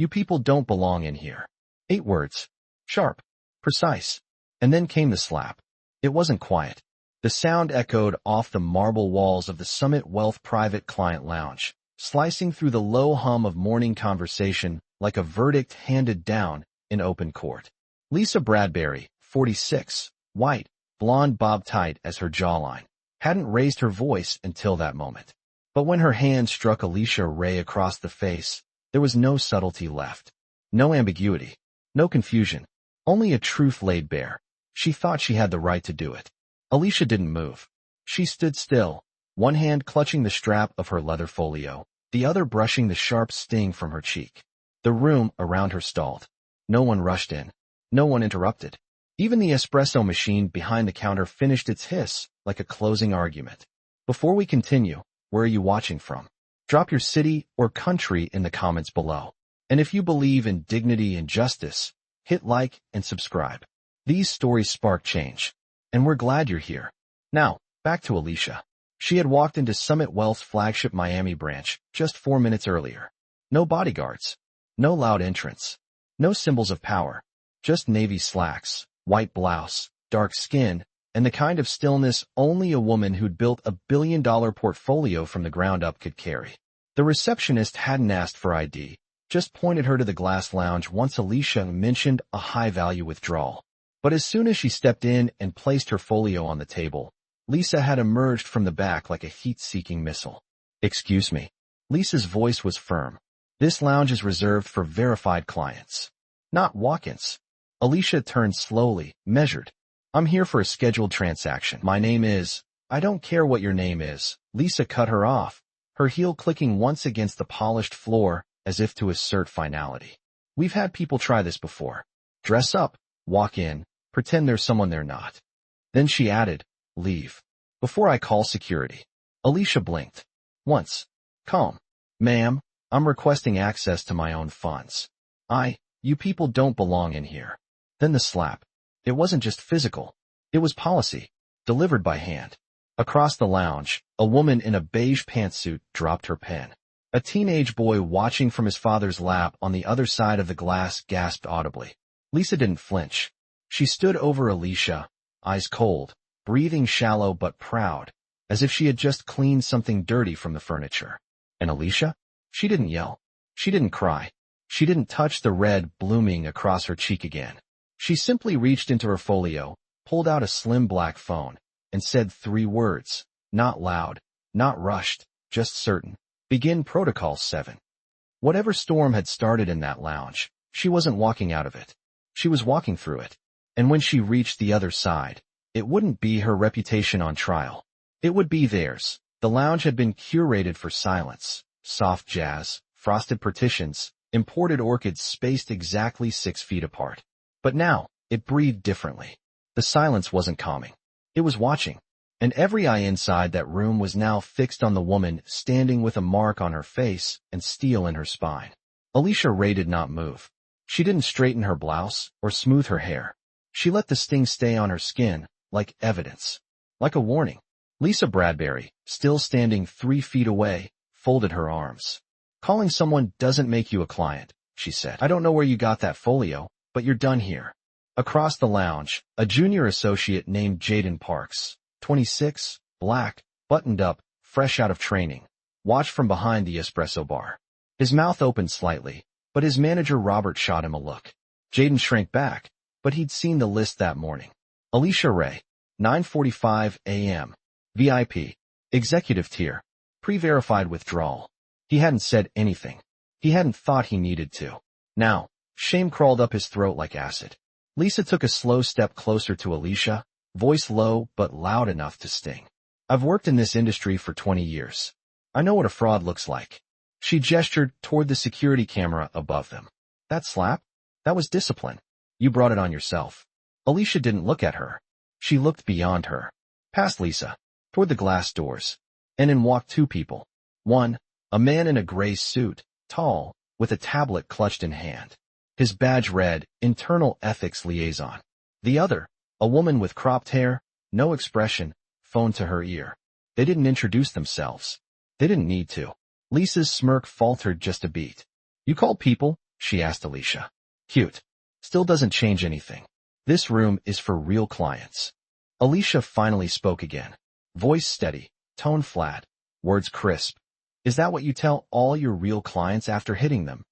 You people don't belong in here. 8 words. Sharp. Precise. And then came the slap. It wasn't quiet. The sound echoed off the marble walls of the Summit Wealth Private Client Lounge, slicing through the low hum of morning conversation like a verdict handed down in open court. Lisa Bradbury, 46, white, blonde bob tight as her jawline, hadn't raised her voice until that moment. But when her hand struck Alicia Ray across the face, there was no subtlety left. No ambiguity. No confusion. Only a truth laid bare. She thought she had the right to do it. Alicia didn't move. She stood still, one hand clutching the strap of her leather folio, the other brushing the sharp sting from her cheek. The room around her stalled. No one rushed in. No one interrupted. Even the espresso machine behind the counter finished its hiss like a closing argument. Before we continue, where are you watching from? Drop your city or country in the comments below. And if you believe in dignity and justice, hit like and subscribe. These stories spark change. And we're glad you're here. Now, back to Alicia. She had walked into Summit Wealth's flagship Miami branch just 4 minutes earlier. No bodyguards. No loud entrance. No symbols of power. Just navy slacks, white blouse, dark skin, and the kind of stillness only a woman who'd built a billion-dollar portfolio from the ground up could carry. The receptionist hadn't asked for ID, just pointed her to the glass lounge once Alicia mentioned a high-value withdrawal. But as soon as she stepped in and placed her folio on the table, Lisa had emerged from the back like a heat-seeking missile. Excuse me. Lisa's voice was firm. This lounge is reserved for verified clients, not walk-ins. Alicia turned slowly, measured. I'm here for a scheduled transaction. My name is... I don't care what your name is. Lisa cut her off, her heel clicking once against the polished floor as if to assert finality. We've had people try this before. Dress up, walk in, pretend there's someone they're not. Then she added, leave. Before I call security. Alicia blinked. Once. Calm. Ma'am, I'm requesting access to my own funds. You people don't belong in here. Then the slap. It wasn't just physical. It was policy, delivered by hand. Across the lounge, a woman in a beige pantsuit dropped her pen. A teenage boy watching from his father's lap on the other side of the glass gasped audibly. Lisa didn't flinch. She stood over Alicia, eyes cold, breathing shallow but proud, as if she had just cleaned something dirty from the furniture. And Alicia? She didn't yell. She didn't cry. She didn't touch the red blooming across her cheek again. She simply reached into her folio, pulled out a slim black phone, and said 3 words, not loud, not rushed, just certain. Begin Protocol 7. Whatever storm had started in that lounge, she wasn't walking out of it. She was walking through it. And when she reached the other side, it wouldn't be her reputation on trial. It would be theirs. The lounge had been curated for silence, soft jazz, frosted partitions, imported orchids spaced exactly 6 feet apart. But now, it breathed differently. The silence wasn't calming. It was watching. And every eye inside that room was now fixed on the woman standing with a mark on her face and steel in her spine. Alicia Ray did not move. She didn't straighten her blouse or smooth her hair. She let the sting stay on her skin, like evidence. Like a warning. Lisa Bradbury, still standing 3 feet away, folded her arms. Calling someone doesn't make you a client, she said. I don't know where you got that folio, but you're done here. Across the lounge, a junior associate named Jaden Parks, 26, black, buttoned up, fresh out of training, watched from behind the espresso bar. His mouth opened slightly, but his manager Robert shot him a look. Jaden shrank back, but he'd seen the list that morning. Alicia Ray, 9:45 a.m., VIP, executive tier, pre-verified withdrawal. He hadn't said anything. He hadn't thought he needed to. Now, shame crawled up his throat like acid. Lisa took a slow step closer to Alicia, voice low but loud enough to sting. I've worked in this industry for 20 years. I know what a fraud looks like. She gestured toward the security camera above them. That slap? That was discipline. You brought it on yourself. Alicia didn't look at her. She looked beyond her, past Lisa, toward the glass doors. And in walked 2 people. One, a man in a gray suit, tall, with a tablet clutched in hand. His badge read, Internal Ethics Liaison. The other, a woman with cropped hair, no expression, phone to her ear. They didn't introduce themselves. They didn't need to. Lisa's smirk faltered just a beat. You called people, she asked Alicia. Cute. Still doesn't change anything. This room is for real clients. Alicia finally spoke again. Voice steady, tone flat, words crisp. Is that what you tell all your real clients after hitting them?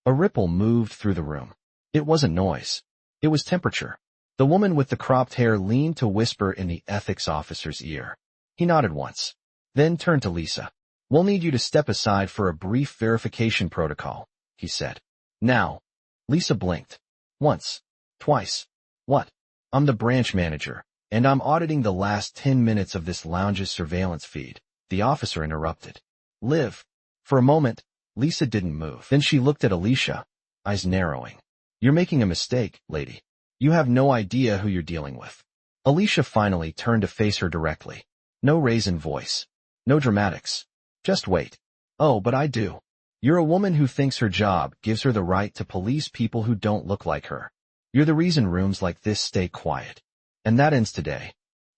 A ripple moved through the room. It wasn't noise. It was temperature. The woman with the cropped hair leaned to whisper in the ethics officer's ear. He nodded once, then turned to Lisa. We'll need you to step aside for a brief verification protocol, he said. Now. Lisa blinked. Once. Twice. What? I'm the branch manager, and I'm auditing the last 10 minutes of this lounge's surveillance feed, the officer interrupted. Liv. For a moment, Lisa didn't move. Then she looked at Alicia, eyes narrowing. You're making a mistake, lady. You have no idea who you're dealing with. Alicia finally turned to face her directly. No raise in voice. No dramatics. Just wait. Oh, but I do. You're a woman who thinks her job gives her the right to police people who don't look like her. You're the reason rooms like this stay quiet. And that ends today.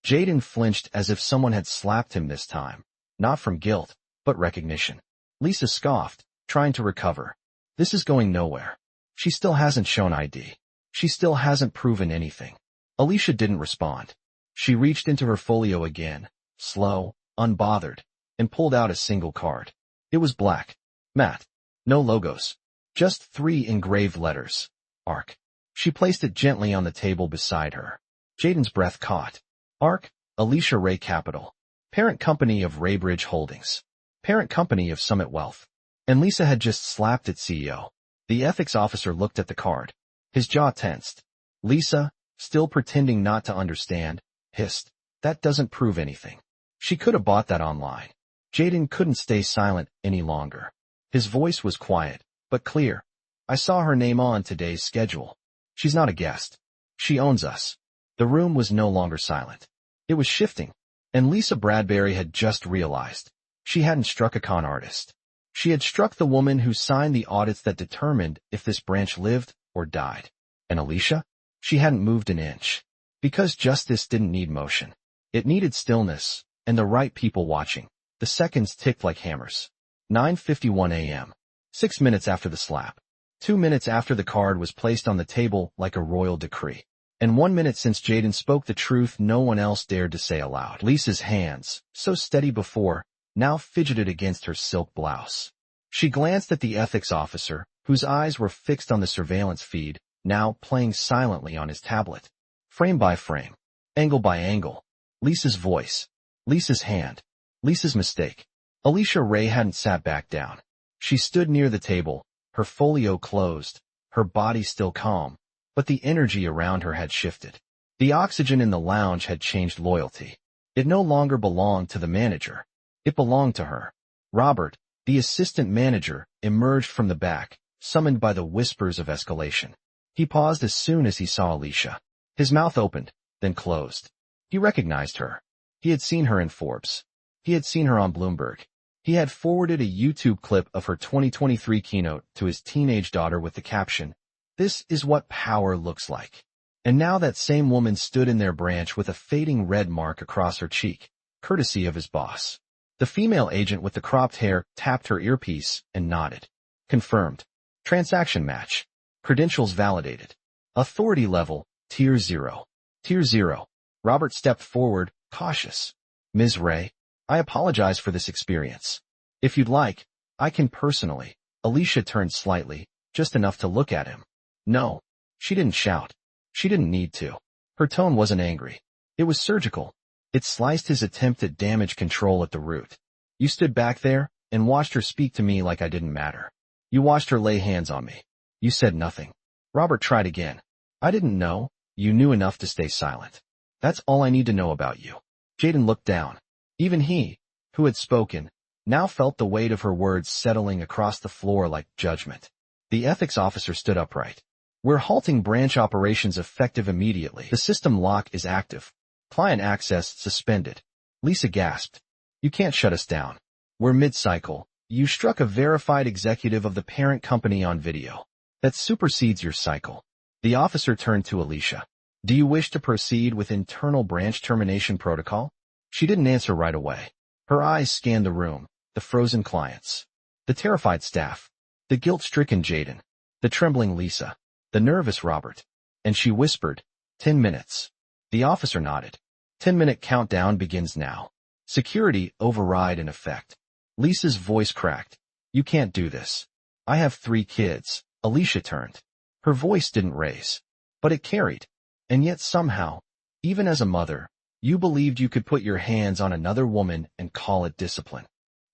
Jaden flinched as if someone had slapped him this time. Not from guilt, but recognition. Lisa scoffed, trying to recover. This is going nowhere. She still hasn't shown ID. She still hasn't proven anything. Alicia didn't respond. She reached into her folio again, slow, unbothered, and pulled out a single card. It was black. Matte. No logos. Just 3 engraved letters. ARC. She placed it gently on the table beside her. Jaden's breath caught. ARC, Alicia Ray Capital. Parent company of Raybridge Holdings. Parent company of Summit Wealth. And Lisa had just slapped its CEO. The ethics officer looked at the card. His jaw tensed. Lisa, still pretending not to understand, hissed. That doesn't prove anything. She could have bought that online. Jaden couldn't stay silent any longer. His voice was quiet, but clear. I saw her name on today's schedule. She's not a guest. She owns us. The room was no longer silent. It was shifting, and Lisa Bradbury had just realized. She hadn't struck a con artist. She had struck the woman who signed the audits that determined if this branch lived or died. And Alicia? She hadn't moved an inch. Because justice didn't need motion. It needed stillness, and the right people watching. The seconds ticked like hammers. 9:51 a.m. 6 minutes after the slap. 2 minutes after the card was placed on the table like a royal decree. And 1 minute since Jaden spoke the truth no one else dared to say aloud. Lisa's hands, so steady before, now fidgeted against her silk blouse. She glanced at the ethics officer, whose eyes were fixed on the surveillance feed, now playing silently on his tablet. Frame by frame. Angle by angle. Lisa's voice. Lisa's hand. Lisa's mistake. Alicia Ray hadn't sat back down. She stood near the table, her folio closed, her body still calm, but the energy around her had shifted. The oxygen in the lounge had changed loyalty. It no longer belonged to the manager. It belonged to her. Robert, the assistant manager, emerged from the back, summoned by the whispers of escalation. He paused as soon as he saw Alicia. His mouth opened, then closed. He recognized her. He had seen her in Forbes. He had seen her on Bloomberg. He had forwarded a YouTube clip of her 2023 keynote to his teenage daughter with the caption, "This is what power looks like." And now that same woman stood in their branch with a fading red mark across her cheek, courtesy of his boss. The female agent with the cropped hair tapped her earpiece and nodded. Confirmed. Transaction match. Credentials validated. Authority level, Tier 0. Tier 0. Robert stepped forward, cautious. Ms. Ray, I apologize for this experience. If you'd like, I can personally. Alicia turned slightly, just enough to look at him. No. She didn't shout. She didn't need to. Her tone wasn't angry. It was surgical. It sliced his attempt at damage control at the root. You stood back there and watched her speak to me like I didn't matter. You watched her lay hands on me. You said nothing. Robert tried again. I didn't know. You knew enough to stay silent. That's all I need to know about you. Jaden looked down. Even he, who had spoken, now felt the weight of her words settling across the floor like judgment. The ethics officer stood upright. We're halting branch operations effective immediately. The system lock is active. Client access suspended. Lisa gasped. You can't shut us down. We're mid-cycle. You struck a verified executive of the parent company on video. That supersedes your cycle. The officer turned to Alicia. Do you wish to proceed with internal branch termination protocol? She didn't answer right away. Her eyes scanned the room, the frozen clients, the terrified staff, the guilt-stricken Jaden. The trembling Lisa. The nervous Robert. And she whispered, 10 minutes. The officer nodded. 10-minute countdown begins now. Security override in effect. Lisa's voice cracked. You can't do this. I have 3 kids. Alicia turned. Her voice didn't raise, but it carried. And yet somehow, even as a mother, you believed you could put your hands on another woman and call it discipline.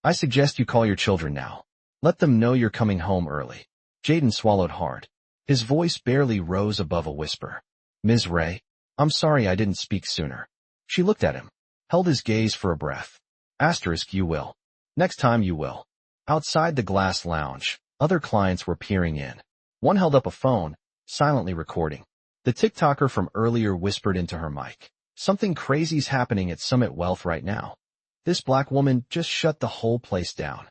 I suggest you call your children now. Let them know you're coming home early. Jaden swallowed hard. His voice barely rose above a whisper. Ms. Ray, I'm sorry I didn't speak sooner. She looked at him, held his gaze for a breath. Asterisk, you will. Next time you will. Outside the glass lounge, other clients were peering in. One held up a phone, silently recording. The TikToker from earlier whispered into her mic. Something crazy's happening at Summit Wealth right now. This black woman just shut the whole place down.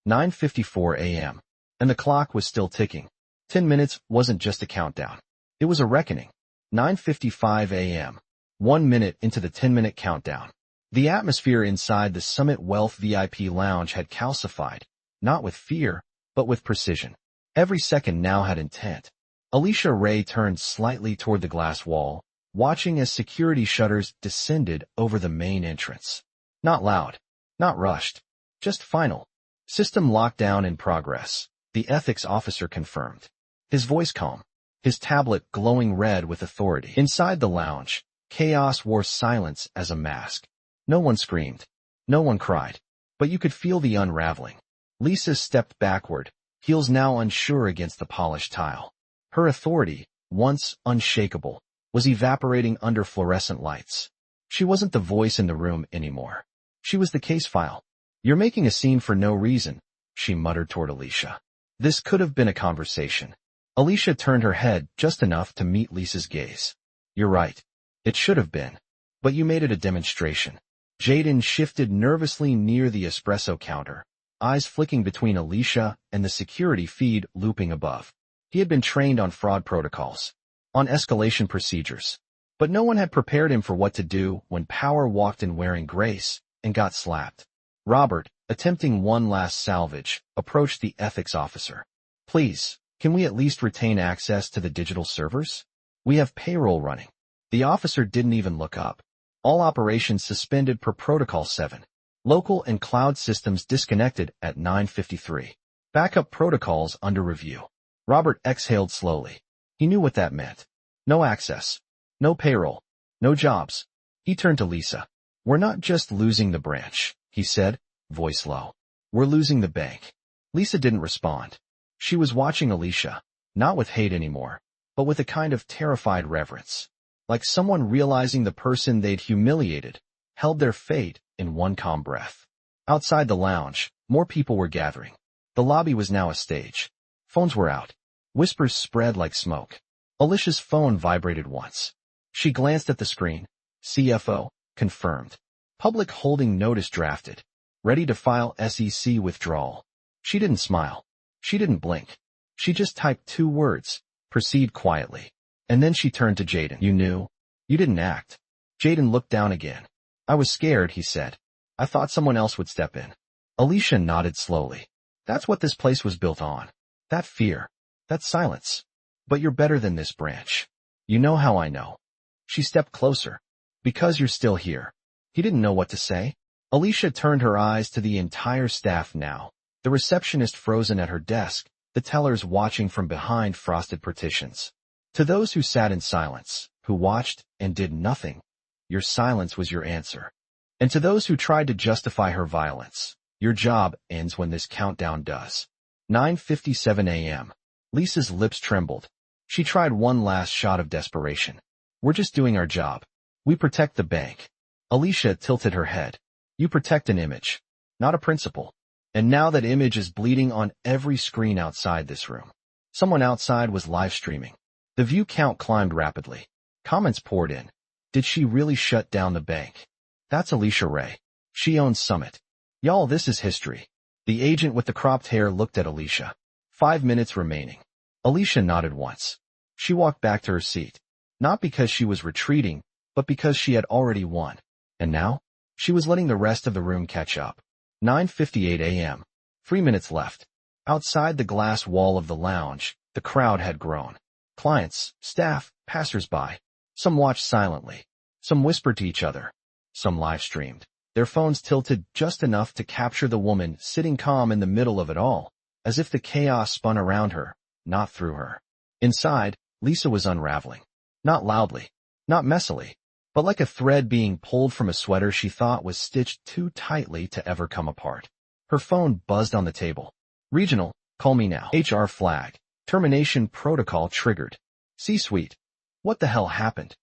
9:54 a.m. And the clock was still ticking. 10 minutes wasn't just a countdown. It was a reckoning. 9:55 a.m. 1 minute into the 10-minute countdown. The atmosphere inside the Summit Wealth VIP lounge had calcified, not with fear, but with precision. Every second now had intent. Alicia Ray turned slightly toward the glass wall, watching as security shutters descended over the main entrance. Not loud, not rushed, just final. System lockdown in progress, the ethics officer confirmed. His voice calm, his tablet glowing red with authority. Inside the lounge, chaos wore silence as a mask. No one screamed, no one cried, but you could feel the unraveling. Lisa stepped backward, heels now unsure against the polished tile. Her authority, once unshakable, was evaporating under fluorescent lights. She wasn't the voice in the room anymore. She was the case file. You're making a scene for no reason, she muttered toward Alicia. This could have been a conversation. Alicia turned her head just enough to meet Lisa's gaze. You're right. It should have been. But you made it a demonstration. Jaden shifted nervously near the espresso counter, eyes flicking between Alicia and the security feed looping above. He had been trained on fraud protocols, on escalation procedures. But no one had prepared him for what to do when power walked in wearing grace and got slapped. Robert, attempting one last salvage, approached the ethics officer. Please, can we at least retain access to the digital servers? We have payroll running. The officer didn't even look up. All operations suspended per Protocol 7. Local and cloud systems disconnected at 9:53. Backup protocols under review. Robert exhaled slowly. He knew what that meant. No access. No payroll. No jobs. He turned to Lisa. We're not just losing the branch, he said, voice low. We're losing the bank. Lisa didn't respond. She was watching Alicia, not with hate anymore, but with a kind of terrified reverence. Like someone realizing the person they'd humiliated held their fate in one calm breath. Outside the lounge, more people were gathering. The lobby was now a stage. Phones were out. Whispers spread like smoke. Alicia's phone vibrated once. She glanced at the screen. CFO, confirmed. Public holding notice drafted. Ready to file SEC withdrawal. She didn't smile. She didn't blink. She just typed 2 words. Proceed quietly. And then she turned to Jaden. You knew. You didn't act. Jaden looked down again. I was scared, he said. I thought someone else would step in. Alicia nodded slowly. That's what this place was built on. That fear. That silence. But you're better than this branch. You know how I know. She stepped closer. Because you're still here. He didn't know what to say. Alicia turned her eyes to the entire staff now. The receptionist frozen at her desk, the tellers watching from behind frosted partitions. To those who sat in silence, who watched and did nothing, your silence was your answer. And to those who tried to justify her violence, your job ends when this countdown does. 9:57 a.m. Lisa's lips trembled. She tried one last shot of desperation. We're just doing our job. We protect the bank. Alicia tilted her head. You protect an image, not a principle. And now that image is bleeding on every screen outside this room. Someone outside was live streaming. The view count climbed rapidly. Comments poured in. Did she really shut down the bank? That's Alicia Ray. She owns Summit. Y'all, this is history. The agent with the cropped hair looked at Alicia. 5 minutes remaining. Alicia nodded once. She walked back to her seat. Not because she was retreating, but because she had already won. And now, she was letting the rest of the room catch up. 9:58 a.m. 3 minutes left. Outside the glass wall of the lounge, The crowd had grown. Clients, staff, passers-by. Some watched silently. Some whispered to each other. Some live-streamed. Their phones tilted just enough to capture the woman sitting calm in the middle of it all, as if the chaos spun around her, not through her. Inside, Lisa was unraveling. Not loudly, not messily, but like a thread being pulled from a sweater she thought was stitched too tightly to ever come apart. Her phone buzzed on the table. Regional, call me now. HR flag. Termination protocol triggered. C-suite. What the hell happened?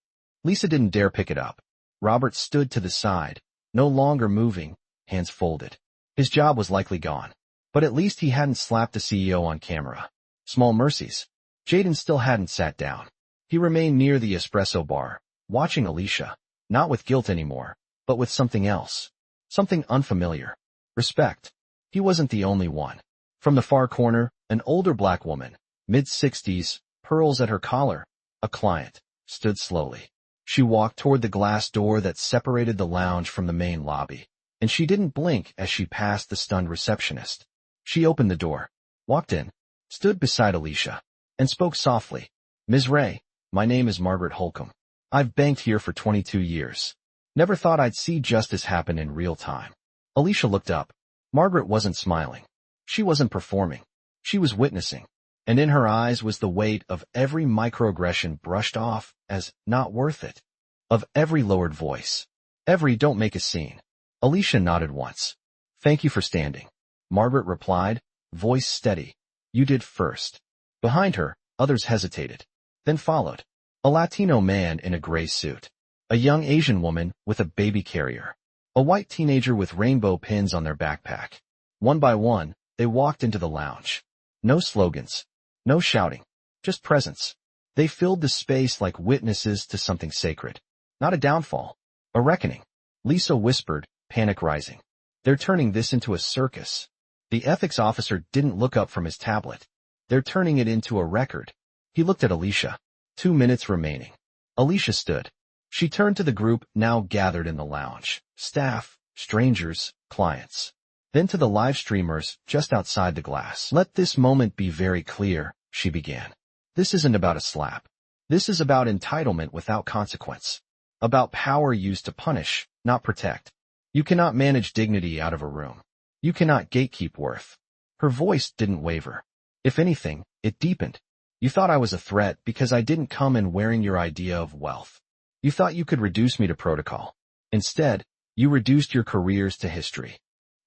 Lisa didn't dare pick it up. Robert stood to the side, no longer moving, hands folded. His job was likely gone, but at least he hadn't slapped the CEO on camera. Small mercies. Jaden still hadn't sat down. He remained near the espresso bar, watching Alicia, not with guilt anymore, but with something else. Something unfamiliar. Respect. He wasn't the only one. From the far corner, an older black woman, mid-60s, pearls at her collar, a client, stood slowly. She walked toward the glass door that separated the lounge from the main lobby, and she didn't blink as she passed the stunned receptionist. She opened the door, walked in, stood beside Alicia, and spoke softly. Ms. Ray, my name is Margaret Holcomb. I've banked here for 22 years. Never thought I'd see justice happen in real time. Alicia looked up. Margaret wasn't smiling. She wasn't performing. She was witnessing. And in her eyes was the weight of every microaggression brushed off as not worth it. Of every lowered voice. Every don't make a scene. Alicia nodded once. Thank you for standing. Margaret replied, voice steady. You did first. Behind her, others hesitated. Then followed. A Latino man in a gray suit. A young Asian woman with a baby carrier. A white teenager with rainbow pins on their backpack. One by one, they walked into the lounge. No slogans. No shouting. Just presence. They filled the space like witnesses to something sacred. Not a downfall. A reckoning. Lisa whispered, panic rising. They're turning this into a circus. The ethics officer didn't look up from his tablet. They're turning it into a record. He looked at Alicia. 2 minutes remaining. Alicia stood. She turned to the group now gathered in the lounge. Staff, strangers, clients. Then to the live streamers just outside the glass. Let this moment be very clear, she began. This isn't about a slap. This is about entitlement without consequence. About power used to punish, not protect. You cannot manage dignity out of a room. You cannot gatekeep worth. Her voice didn't waver. If anything, it deepened. You thought I was a threat because I didn't come in wearing your idea of wealth. You thought you could reduce me to protocol. Instead, you reduced your careers to history.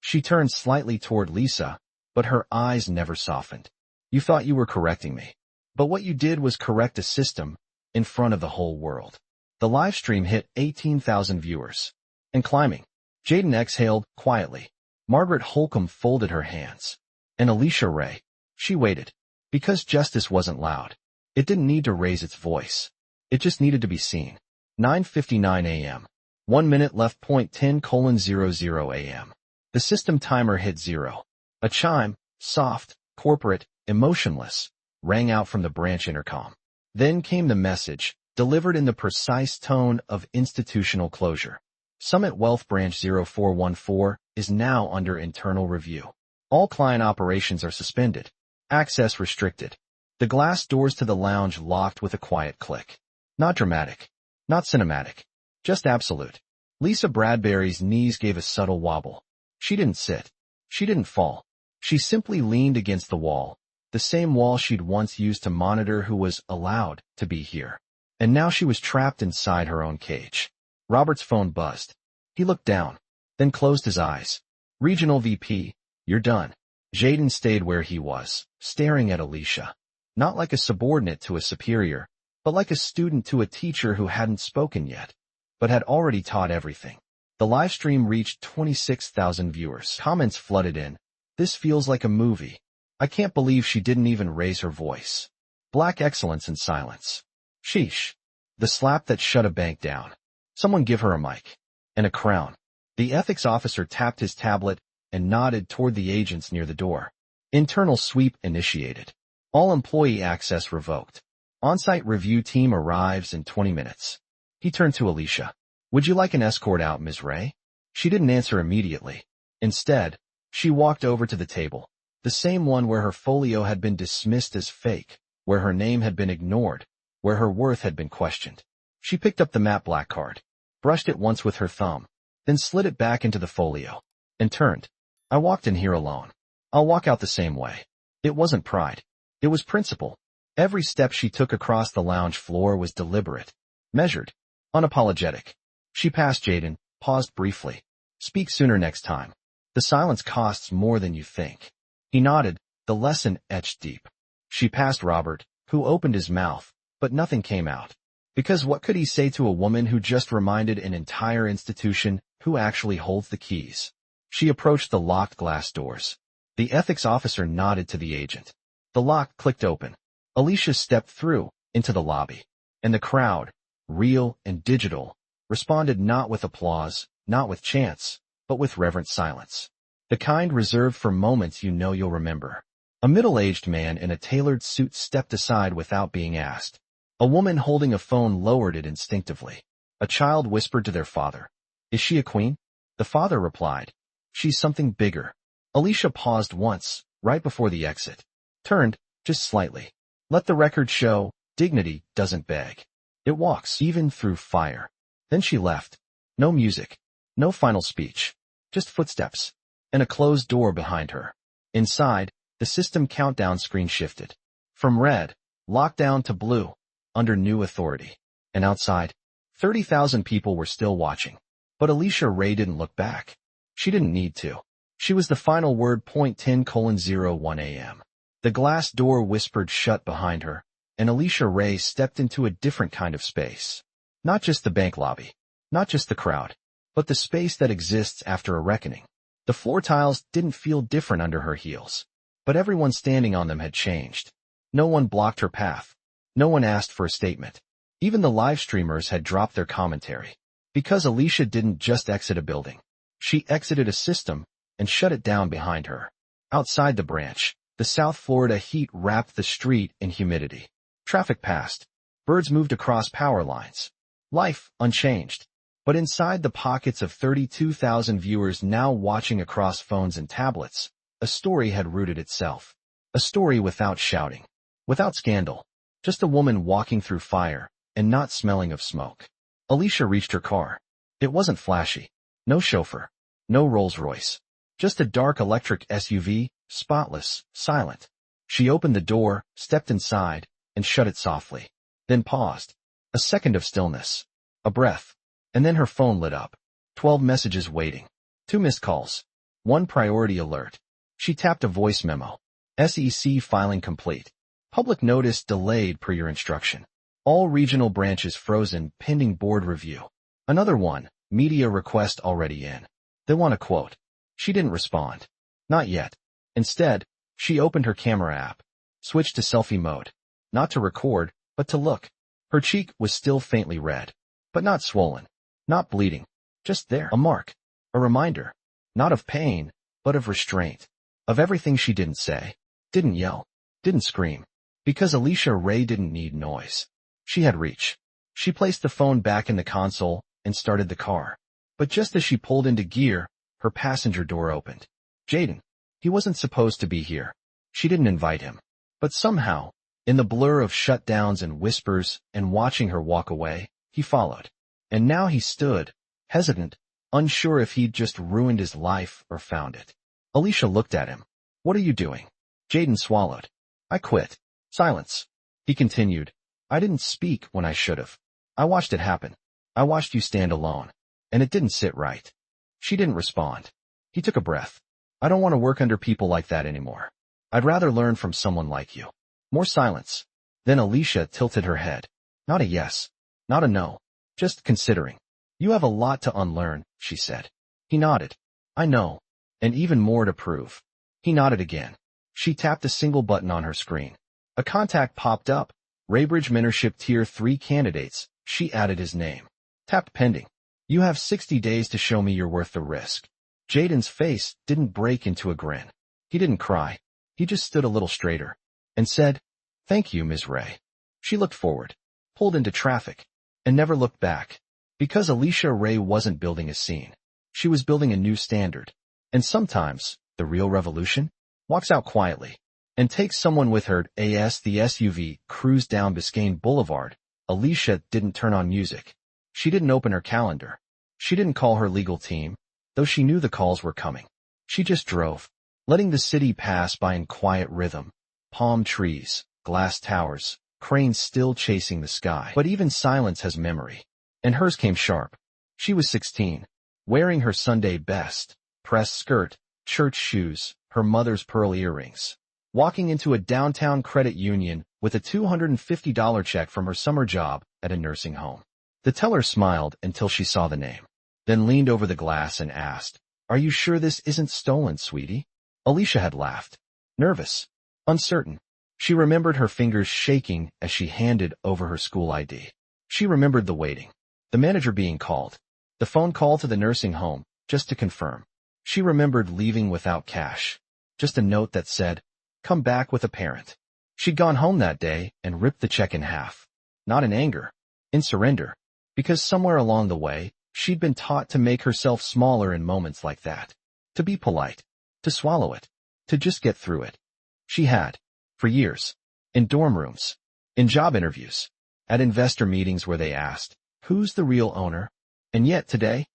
She turned slightly toward Lisa, but her eyes never softened. You thought you were correcting me. But what you did was correct a system in front of the whole world. The live stream hit 18,000 viewers. And climbing. Jaden exhaled quietly. Margaret Holcomb folded her hands. And Alicia Ray. She waited. Because justice wasn't loud. It didn't need to raise its voice. It just needed to be seen. 9:59 a.m. 1 minute left. 10:00 a.m. The system timer hit 0. A chime, soft, corporate, emotionless, rang out from the branch intercom. Then came the message, delivered in the precise tone of institutional closure. Summit Wealth Branch 0414 is now under internal review. All client operations are suspended. Access restricted. The glass doors to the lounge locked with a quiet click. Not dramatic. Not cinematic. Just absolute. Lisa Bradbury's knees gave a subtle wobble. She didn't sit. She didn't fall. She simply leaned against the wall, the same wall she'd once used to monitor who was allowed to be here. And now she was trapped inside her own cage. Robert's phone buzzed. He looked down, then closed his eyes. Regional VP, you're done. Jaden stayed where he was, staring at Alicia. Not like a subordinate to a superior, but like a student to a teacher who hadn't spoken yet, but had already taught everything. The live stream reached 26,000 viewers. Comments flooded in. This feels like a movie. I can't believe she didn't even raise her voice. Black excellence in silence. Sheesh. The slap that shut a bank down. Someone give her a mic. And a crown. The ethics officer tapped his tablet and nodded toward the agents near the door. Internal sweep initiated. All employee access revoked. On-site review team arrives in 20 minutes. He turned to Alicia. Would you like an escort out, Ms. Ray? She didn't answer immediately. Instead, she walked over to the table, the same one where her folio had been dismissed as fake, where her name had been ignored, where her worth had been questioned. She picked up the matte black card, brushed it once with her thumb, then slid it back into the folio, and turned. I walked in here alone. I'll walk out the same way. It wasn't pride. It was principle. Every step she took across the lounge floor was deliberate, measured, unapologetic. She passed Jaden, paused briefly. Speak sooner next time. The silence costs more than you think. He nodded, the lesson etched deep. She passed Robert, who opened his mouth, but nothing came out. Because what could he say to a woman who just reminded an entire institution who actually holds the keys? She approached the locked glass doors. The ethics officer nodded to the agent. The lock clicked open. Alicia stepped through, into the lobby. And the crowd, real and digital, responded not with applause, not with chants, but with reverent silence. The kind reserved for moments you know you'll remember. A middle-aged man in a tailored suit stepped aside without being asked. A woman holding a phone lowered it instinctively. A child whispered to their father, "Is she a queen?" The father replied, "She's something bigger." Alicia paused once, right before the exit. Turned, just slightly. Let the record show, dignity doesn't beg. It walks even through fire. Then she left. No music. No final speech. Just footsteps. And a closed door behind her. Inside, the system countdown screen shifted. From red, lockdown to blue, under new authority. And outside, 30,000 people were still watching. But Alicia Ray didn't look back. She didn't need to. She was the final word. 10:01 a.m. The glass door whispered shut behind her, and Alicia Ray stepped into a different kind of space. Not just the bank lobby. Not just the crowd. But the space that exists after a reckoning. The floor tiles didn't feel different under her heels. But everyone standing on them had changed. No one blocked her path. No one asked for a statement. Even the live streamers had dropped their commentary. Because Alicia didn't just exit a building. She exited a system and shut it down behind her. Outside the branch, the South Florida heat wrapped the street in humidity. Traffic passed. Birds moved across power lines. Life unchanged. But inside the pockets of 32,000 viewers now watching across phones and tablets, a story had rooted itself. A story without shouting. Without scandal. Just a woman walking through fire and not smelling of smoke. Alicia reached her car. It wasn't flashy. No chauffeur. No Rolls-Royce. Just a dark electric SUV, spotless, silent. She opened the door, stepped inside, and shut it softly. Then paused. A second of stillness. A breath. And then her phone lit up. 12 messages waiting. 2 missed calls. 1 priority alert. She tapped a voice memo. SEC filing complete. Public notice delayed per your instruction. All regional branches frozen pending board review. Another one. Media request already in. They want a quote. She didn't respond. Not yet. Instead, she opened her camera app. Switched to selfie mode. Not to record, but to look. Her cheek was still faintly red. But not swollen. Not bleeding. Just there. A mark. A reminder. Not of pain, but of restraint. Of everything she didn't say. Didn't yell. Didn't scream. Because Alicia Ray didn't need noise. She had reach. She placed the phone back in the console and started the car. But just as she pulled into gear, her passenger door opened. Jaden. He wasn't supposed to be here. She didn't invite him. But somehow, in the blur of shutdowns and whispers and watching her walk away, he followed. And now he stood, hesitant, unsure if he'd just ruined his life or found it. Alicia looked at him. What are you doing? Jaden swallowed. I quit. Silence. He continued. I didn't speak when I should have. I watched it happen. I watched you stand alone. And it didn't sit right. She didn't respond. He took a breath. I don't want to work under people like that anymore. I'd rather learn from someone like you. More silence. Then Alicia tilted her head. Not a yes. Not a no. Just considering. You have a lot to unlearn, she said. He nodded. I know. And even more to prove. He nodded again. She tapped a single button on her screen. A contact popped up. Raybridge Mentorship Tier 3 candidates. She added his name. Tapped pending. You have 60 days to show me you're worth the risk. Jaden's face didn't break into a grin. He didn't cry. He just stood a little straighter. And said, Thank you, Ms. Ray. She looked forward. Pulled into traffic. And never looked back. Because Alicia Ray wasn't building a scene. She was building a new standard. And sometimes, the real revolution walks out quietly. and take someone with her as the SUV cruised down Biscayne Boulevard. Alicia didn't turn on music. She didn't open her calendar. She didn't call her legal team, though she knew the calls were coming. She just drove, letting the city pass by in quiet rhythm. Palm trees, glass towers, cranes still chasing the sky. But even silence has memory. And hers came sharp. She was 16, wearing her Sunday best, pressed skirt, church shoes, her mother's pearl earrings, walking into a downtown credit union with a $250 check from her summer job at a nursing home. The teller smiled until she saw the name, then leaned over the glass and asked, "Are you sure this isn't stolen, sweetie?" Alicia had laughed, nervous, uncertain. She remembered her fingers shaking as she handed over her school ID. She remembered the waiting, the manager being called, the phone call to the nursing home, just to confirm. She remembered leaving without cash, just a note that said, "Come back with a parent." She'd gone home that day and ripped the check in half, not in anger, in surrender, because somewhere along the way, she'd been taught to make herself smaller in moments like that, to be polite, to swallow it, to just get through it. She had, for years, in dorm rooms, in job interviews, at investor meetings where they asked, "Who's the real owner?" And yet today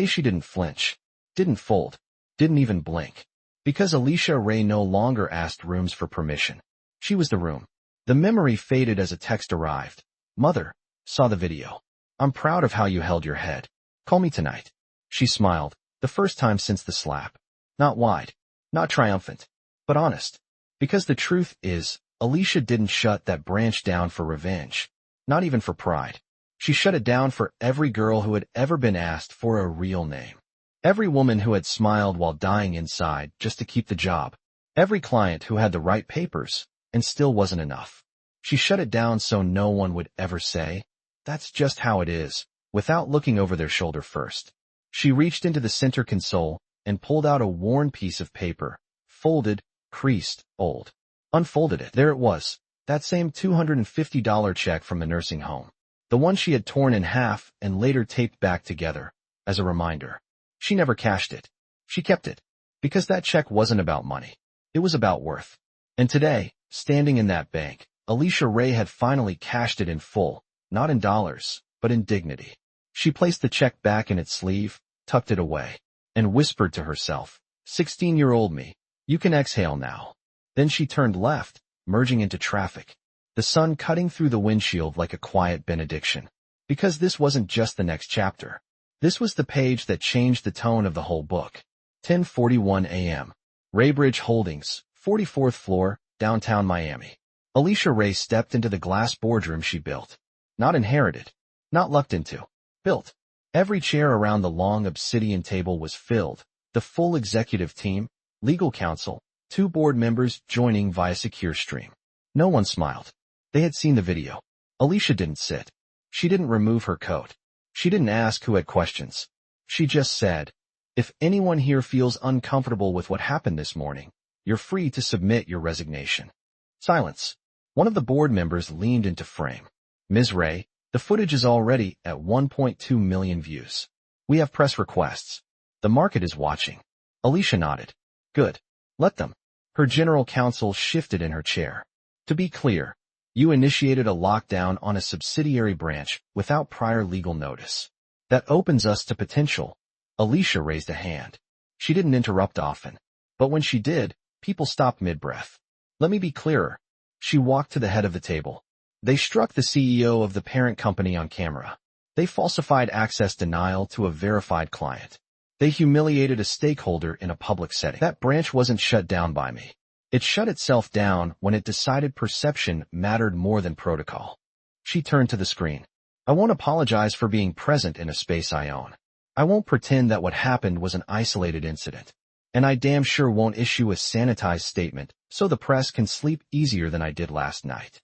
she didn't flinch, didn't fold, didn't even blink, because Alicia Ray no longer asked rooms for permission. She was the room. The memory faded as a text arrived. "Mother, saw the video. I'm proud of how you held your head. Call me tonight." She smiled, the first time since the slap. Not wide, not triumphant, but honest. Because the truth is, Alicia didn't shut that branch down for revenge, not even for pride. She shut it down for every girl who had ever been asked for a real name. Every woman who had smiled while dying inside just to keep the job. Every client who had the right papers and still wasn't enough. She shut it down so no one would ever say, "That's just how it is," without looking over their shoulder first. She reached into the center console and pulled out a worn piece of paper, folded, creased, old. Unfolded it. There it was, that same $250 check from the nursing home. The one she had torn in half and later taped back together, as a reminder. She never cashed it. She kept it. Because that check wasn't about money. It was about worth. And today, standing in that bank, Alicia Ray had finally cashed it in full, not in dollars, but in dignity. She placed the check back in its sleeve, tucked it away, and whispered to herself, "16-year-old me, you can exhale now." Then she turned left, merging into traffic, the sun cutting through the windshield like a quiet benediction. Because this wasn't just the next chapter. This was the page that changed the tone of the whole book. 10:41 a.m. Raybridge Holdings, 44th floor, downtown Miami. Alicia Ray stepped into the glass boardroom she built. Not inherited. Not lucked into. Built. Every chair around the long obsidian table was filled. The full executive team, legal counsel, 2 board members joining via secure stream. No one smiled. They had seen the video. Alicia didn't sit. She didn't remove her coat. She didn't ask who had questions. She just said, "If anyone here feels uncomfortable with what happened this morning, you're free to submit your resignation." Silence. One of the board members leaned into frame. "Ms. Ray, the footage is already at 1.2 million views. We have press requests. The market is watching." Alicia nodded. "Good. Let them." Her general counsel shifted in her chair. "To be clear, you initiated a lockdown on a subsidiary branch without prior legal notice. That opens us to potential." Alicia raised a hand. She didn't interrupt often, but when she did, people stopped mid-breath. "Let me be clearer." She walked to the head of the table. "They struck the CEO of the parent company on camera. They falsified access denial to a verified client. They humiliated a stakeholder in a public setting. That branch wasn't shut down by me. It shut itself down when it decided perception mattered more than protocol." She turned to the screen. "I won't apologize for being present in a space I own. I won't pretend that what happened was an isolated incident. And I damn sure won't issue a sanitized statement so the press can sleep easier than I did last night."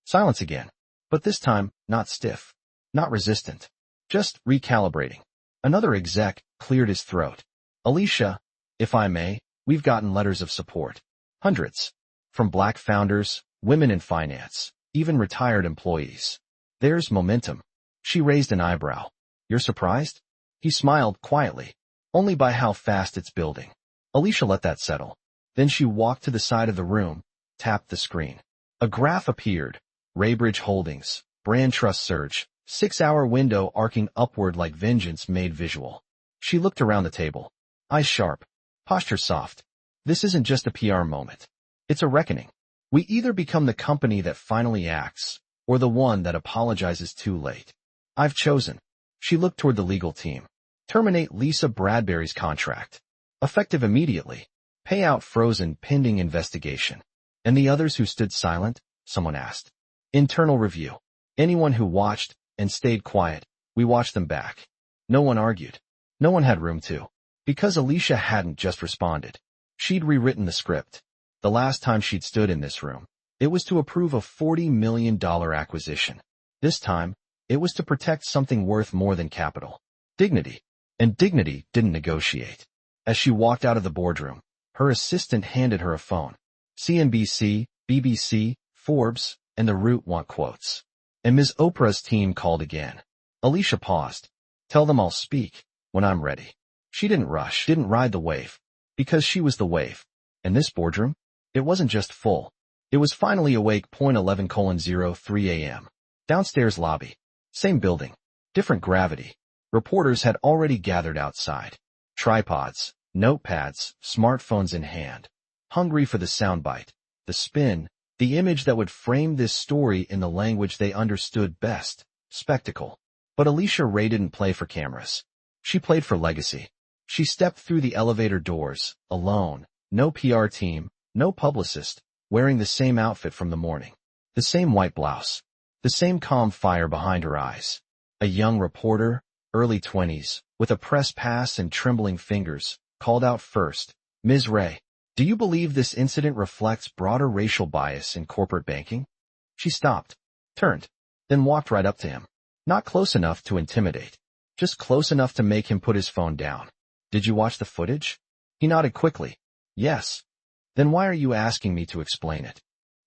Silence again. But this time, not stiff. Not resistant. Just recalibrating. Another exec cleared his throat. "Alicia, if I may, we've gotten letters of support. Hundreds. From Black founders, women in finance, even retired employees. There's momentum." She raised an eyebrow. "You're surprised?" He smiled quietly. "Only by how fast it's building." Alicia let that settle. Then she walked to the side of the room, tapped the screen. A graph appeared. Raybridge Holdings, brand trust surge, 6-hour window arcing upward like vengeance made visual. She looked around the table. Eyes sharp, posture soft. This isn't just a PR moment. It's a reckoning. We either become the company that finally acts, or the one that apologizes too late. I've chosen. She looked toward the legal team. Terminate Lisa Bradbury's contract. Effective immediately. Payout frozen pending investigation. And the others who stood silent? Someone asked. Internal review. Anyone who watched and stayed quiet, we watched them back. No one argued. No one had room to. Because Alicia hadn't just responded. She'd rewritten the script. The last time she'd stood in this room, it was to approve a $40 million acquisition. This time, it was to protect something worth more than capital. Dignity. And dignity didn't negotiate. As she walked out of the boardroom, her assistant handed her a phone. CNBC, BBC, Forbes, and the Root want quotes. And Ms. Oprah's team called again. Alicia paused. Tell them I'll speak when I'm ready. She didn't rush, didn't ride the wave. Because she was the wave. And this boardroom? It wasn't just full. It was finally awake. 11:03 a.m. Downstairs lobby. Same building. Different gravity. Reporters had already gathered outside. Tripods, notepads, smartphones in hand. Hungry for the soundbite, the spin, the image that would frame this story in the language they understood best. Spectacle. But Alicia Ray didn't play for cameras. She played for legacy. She stepped through the elevator doors, alone. No PR team, no publicist, wearing the same outfit from the morning. The same white blouse. The same calm fire behind her eyes. A young reporter, early 20s, with a press pass and trembling fingers, called out first, Ms. Ray, do you believe this incident reflects broader racial bias in corporate banking? She stopped, turned, then walked right up to him. Not close enough to intimidate, just close enough to make him put his phone down. Did you watch the footage? He nodded quickly. Yes. Then why are you asking me to explain it?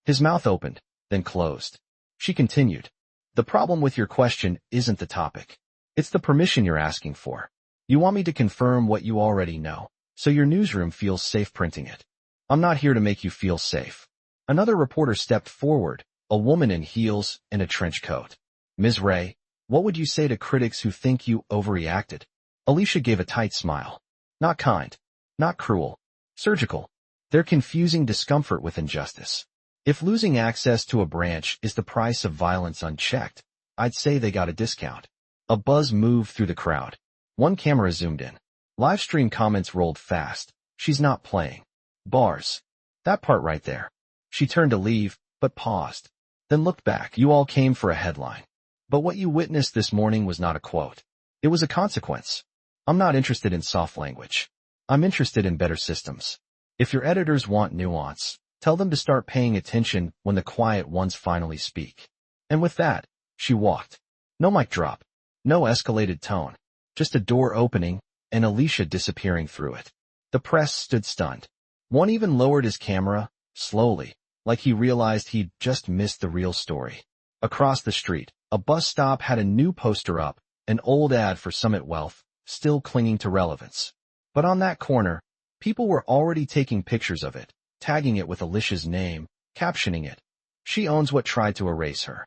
His mouth opened, then closed. She continued. The problem with your question isn't the topic. It's the permission you're asking for. You want me to confirm what you already know, so your newsroom feels safe printing it. I'm not here to make you feel safe. Another reporter stepped forward, a woman in heels and a trench coat. Ms. Ray, what would you say to critics who think you overreacted? Alicia gave a tight smile. Not kind. Not cruel. Surgical. They're confusing discomfort with injustice. If losing access to a branch is the price of violence unchecked, I'd say they got a discount. A buzz moved through the crowd. One camera zoomed in. Livestream comments rolled fast. She's not playing. Bars. That part right there. She turned to leave, but paused. Then looked back. You all came for a headline. But what you witnessed this morning was not a quote. It was a consequence. I'm not interested in soft language. I'm interested in better systems. If your editors want nuance, tell them to start paying attention when the quiet ones finally speak. And with that, she walked. No mic drop. No escalated tone. Just a door opening, and Alicia disappearing through it. The press stood stunned. One even lowered his camera, slowly, like he realized he'd just missed the real story. Across the street, a bus stop had a new poster up, an old ad for Summit Wealth, still clinging to relevance. But on that corner, people were already taking pictures of it, tagging it with Alicia's name, captioning it. She owns what tried to erase her.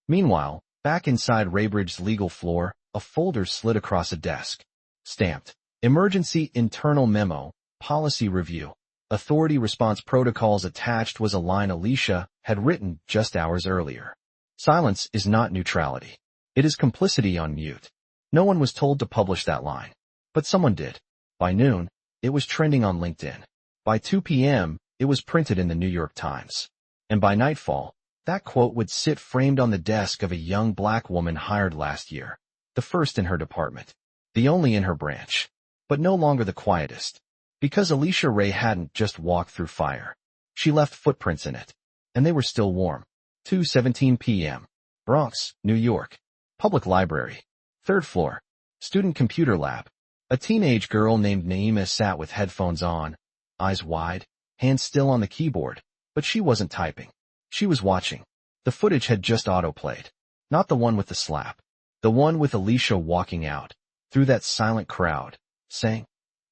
Meanwhile, back inside Raybridge's legal floor, a folder slid across a desk. Stamped. Emergency Internal Memo, Policy Review. Authority Response Protocols. Attached was a line Alicia had written just hours earlier. Silence is not neutrality. It is complicity on mute. No one was told to publish that line. But someone did. By noon, it was trending on LinkedIn. By 2 p.m., it was printed in the New York Times. And by nightfall, that quote would sit framed on the desk of a young black woman hired last year. The first in her department. The only in her branch. But no longer the quietest. Because Alicia Ray hadn't just walked through fire. She left footprints in it. And they were still warm. 2:17 p.m. Bronx, New York. Public Library. 3rd floor. Student Computer Lab. A teenage girl named Naima sat with headphones on, eyes wide, hands still on the keyboard, but she wasn't typing. She was watching. The footage had just autoplayed. Not the one with the slap. The one with Alicia walking out, through that silent crowd, saying,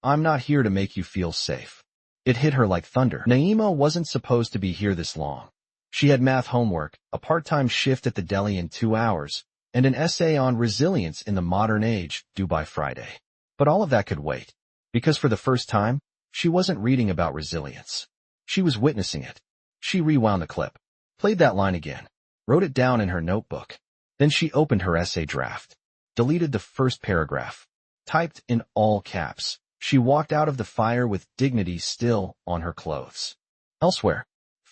I'm not here to make you feel safe. It hit her like thunder. Naima wasn't supposed to be here this long. She had math homework, a part-time shift at the deli in 2 hours, and an essay on resilience in the modern age due by Friday. But all of that could wait, because for the first time, she wasn't reading about resilience. She was witnessing it. She rewound the clip, played that line again, wrote it down in her notebook. Then she opened her essay draft, deleted the first paragraph, typed in all caps. She walked out of the fire with dignity still on her clothes. Elsewhere,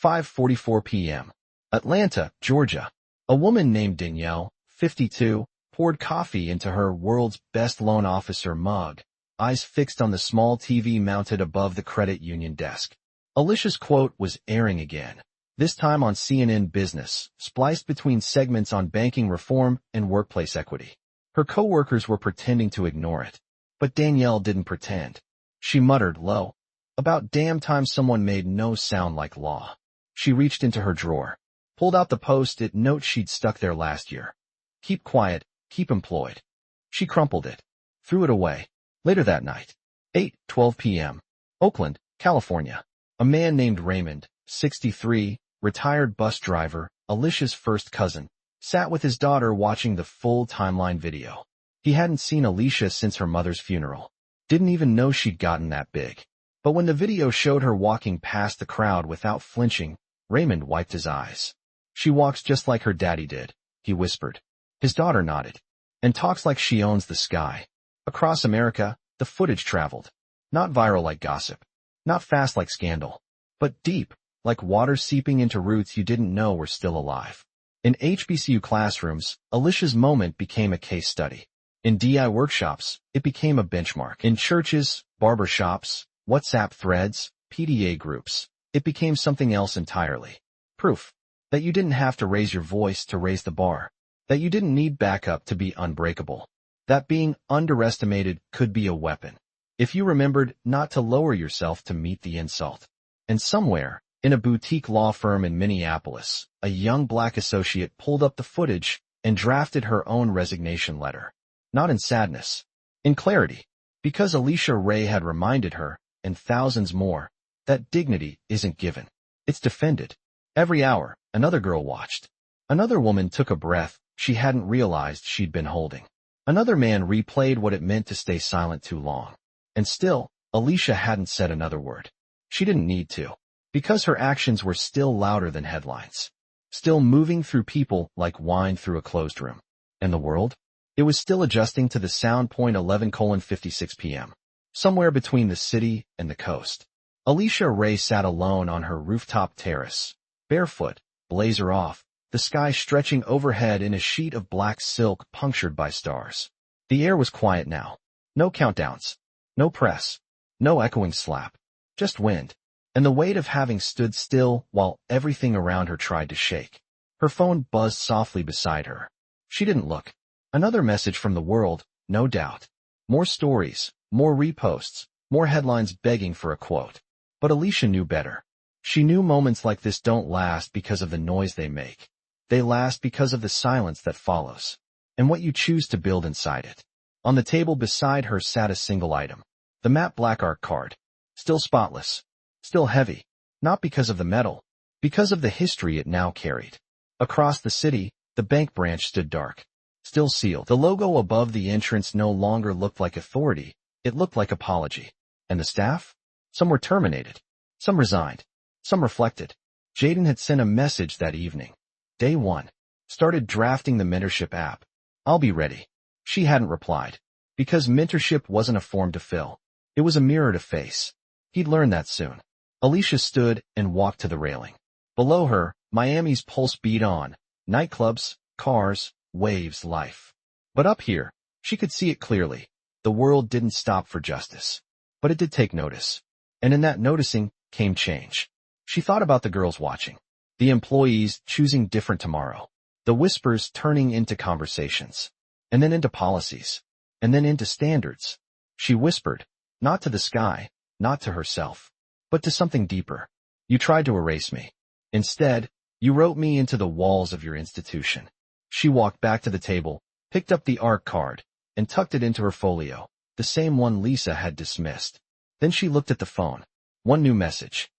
5:44 p.m. Atlanta, Georgia. A woman named Danielle, 52, poured coffee into her world's best loan officer mug, eyes fixed on the small TV mounted above the credit union desk. Alicia's quote was airing again, this time on CNN Business, spliced between segments on banking reform and workplace equity. Her coworkers were pretending to ignore it, but Danielle didn't pretend. She muttered low, "About damn time someone made no sound like law." She reached into her drawer, pulled out the post-it note she'd stuck there last year. "Keep quiet, keep employed." She crumpled it, threw it away. Later that night, 8:12 p.m., Oakland, California. A man named Raymond, 63, retired bus driver, Alicia's first cousin, sat with his daughter watching the full timeline video. He hadn't seen Alicia since her mother's funeral. Didn't even know she'd gotten that big. But when the video showed her walking past the crowd without flinching, Raymond wiped his eyes. "She walks just like her daddy did," he whispered. His daughter nodded. "And talks like she owns the sky." Across America, the footage traveled. Not viral like gossip. Not fast like scandal. But deep, like water seeping into roots you didn't know were still alive. In HBCU classrooms, Alicia's moment became a case study. In DI workshops, it became a benchmark. In churches, barber shops, WhatsApp threads, PDA groups, it became something else entirely. Proof that you didn't have to raise your voice to raise the bar. That you didn't need backup to be unbreakable. That being underestimated could be a weapon. If you remembered not to lower yourself to meet the insult. And somewhere, in a boutique law firm in Minneapolis, a young black associate pulled up the footage and drafted her own resignation letter. Not in sadness. In clarity. Because Alicia Ray had reminded her, and thousands more, that dignity isn't given. It's defended. Every hour, another girl watched. Another woman took a breath she hadn't realized she'd been holding. Another man replayed what it meant to stay silent too long. And still, Alicia hadn't said another word. She didn't need to. Because her actions were still louder than headlines. Still moving through people like wine through a closed room. And the world? It was still adjusting to the sound. 11:56 p.m. Somewhere between the city and the coast. Alicia Ray sat alone on her rooftop terrace. Barefoot, blazer off, the sky stretching overhead in a sheet of black silk punctured by stars. The air was quiet now. No countdowns. No press. No echoing slap. Just wind. And the weight of having stood still while everything around her tried to shake. Her phone buzzed softly beside her. She didn't look. Another message from the world, no doubt. More stories, more reposts, more headlines begging for a quote. But Alicia knew better. She knew moments like this don't last because of the noise they make. They last because of the silence that follows. And what you choose to build inside it. On the table beside her sat a single item. The matte black art card. Still spotless. Still heavy. Not because of the metal. Because of the history it now carried. Across the city, the bank branch stood dark. Still sealed. The logo above the entrance no longer looked like authority. It looked like apology. And the staff? Some were terminated. Some resigned. Some reflected. Jaden had sent a message that evening. Day 1. Started drafting the mentorship app. I'll be ready. She hadn't replied. Because mentorship wasn't a form to fill. It was a mirror to face. He'd learn that soon. Alicia stood and walked to the railing. Below her, Miami's pulse beat on. Nightclubs, cars, waves, life. But up here, she could see it clearly. The world didn't stop for justice. But it did take notice. And in that noticing came change. She thought about the girls watching. The employees choosing different tomorrow. The whispers turning into conversations. And then into policies. And then into standards. She whispered, not to the sky, not to herself, but to something deeper. You tried to erase me. Instead, you wrote me into the walls of your institution. She walked back to the table, picked up the art card, and tucked it into her folio, the same one Lisa had dismissed. Then she looked at the phone. One new message.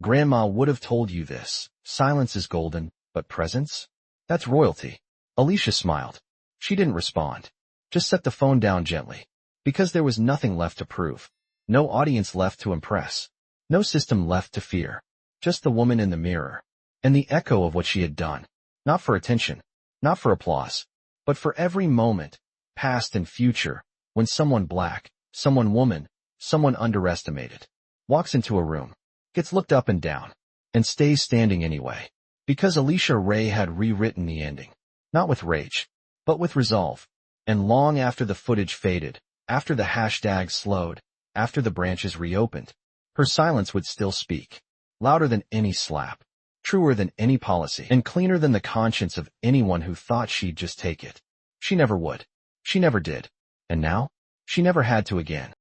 Grandma would have told you this. Silence is golden, but presence? That's royalty. Alicia smiled. She didn't respond. Just set the phone down gently. Because there was nothing left to prove. No audience left to impress. No system left to fear. Just the woman in the mirror. And the echo of what she had done. Not for attention. Not for applause. But for every moment, past and future, when someone black, someone woman, someone underestimated, walks into a room, gets looked up and down, and stays standing anyway. Because Alicia Ray had rewritten the ending. Not with rage, but with resolve. And long after the footage faded, after the hashtags slowed, after the branches reopened, her silence would still speak. Louder than any slap. Truer than any policy. And cleaner than the conscience of anyone who thought she'd just take it. She never would. She never did. And now? She never had to again.